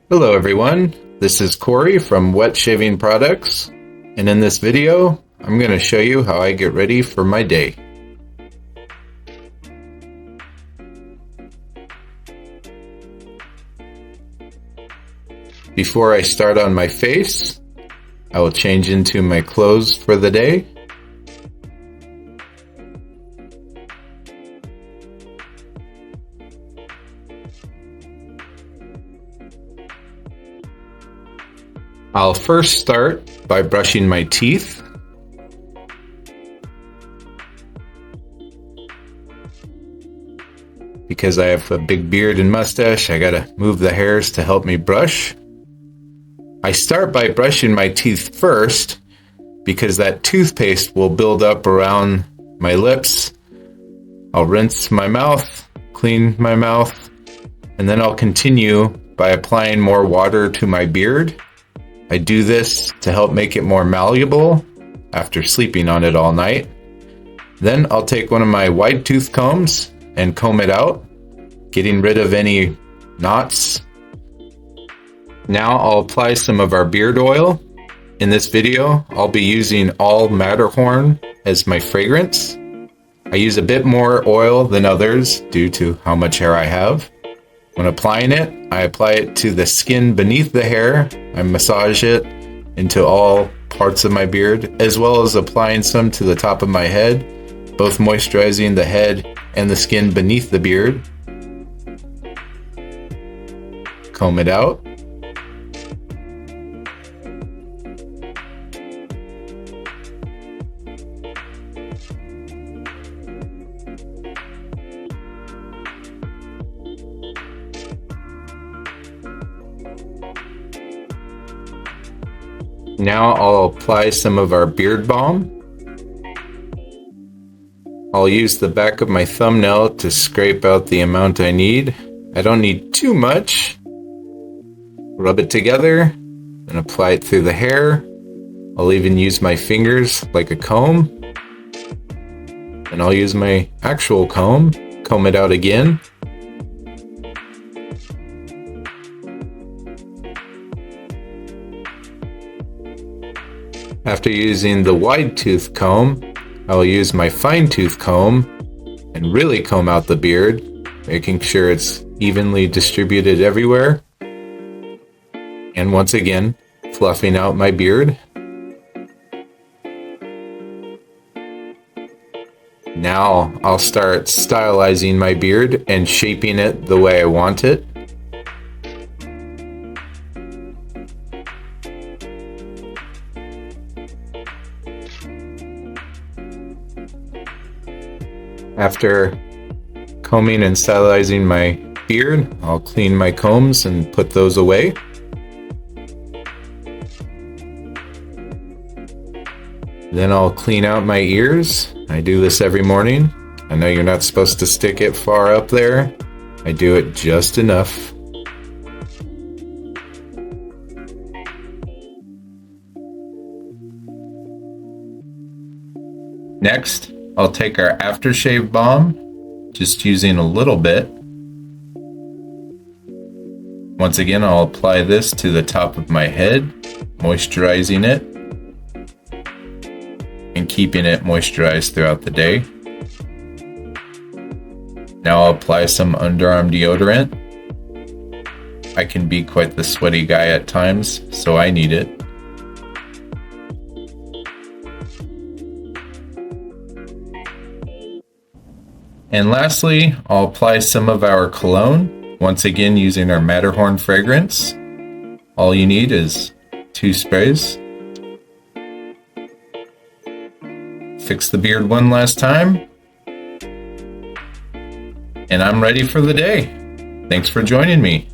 Hello everyone, this is Cory from Wet Shaving Products, and in this video I'm going to show you how I get ready for my day. Before I start on my face, I will change into my clothes for the day. I'll first start by brushing my teeth. Because I have a big beard and mustache, I gotta move the hairs to help me brush. I start by brushing my teeth first because that toothpaste will build up around my lips. I'll rinse my mouth, clean my mouth, and then I'll continue by applying more water to my beard. I do this to help make it more malleable after sleeping on it all night. Then I'll take one of my wide tooth combs and comb it out, getting rid of any knots. Now I'll apply some of our beard oil. In this video, I'll be using all Matterhorn as my fragrance. I use a bit more oil than others due to how much hair I have. When applying it, I apply it to the skin beneath the hair. I massage it into all parts of my beard, as well as applying some to the top of my head, both moisturizing the head and the skin beneath the beard. Comb it out. Now I'll apply some of our beard balm. I'll use the back of my thumbnail to scrape out the amount I need. I don't need too much. Rub it together and apply it through the hair. I'll even use my fingers like a comb. And I'll use my actual comb it out again. After using the wide tooth comb, I'll use my fine tooth comb and really comb out the beard, making sure it's evenly distributed everywhere. And once again, fluffing out my beard. Now I'll start stylizing my beard and shaping it the way I want it. After combing and stylizing my beard, I'll clean my combs and put those away. Then I'll clean out my ears. I do this every morning. I know you're not supposed to stick it far up there. I do it just enough. Next, I'll take our aftershave balm, just using a little bit. Once again, I'll apply this to the top of my head, moisturizing it, and keeping it moisturized throughout the day. Now I'll apply some underarm deodorant. I can be quite the sweaty guy at times, so I need it. And lastly, I'll apply some of our cologne, once again using our Matterhorn fragrance. All you need is 2 sprays. Fix the beard one last time. And I'm ready for the day. Thanks for joining me.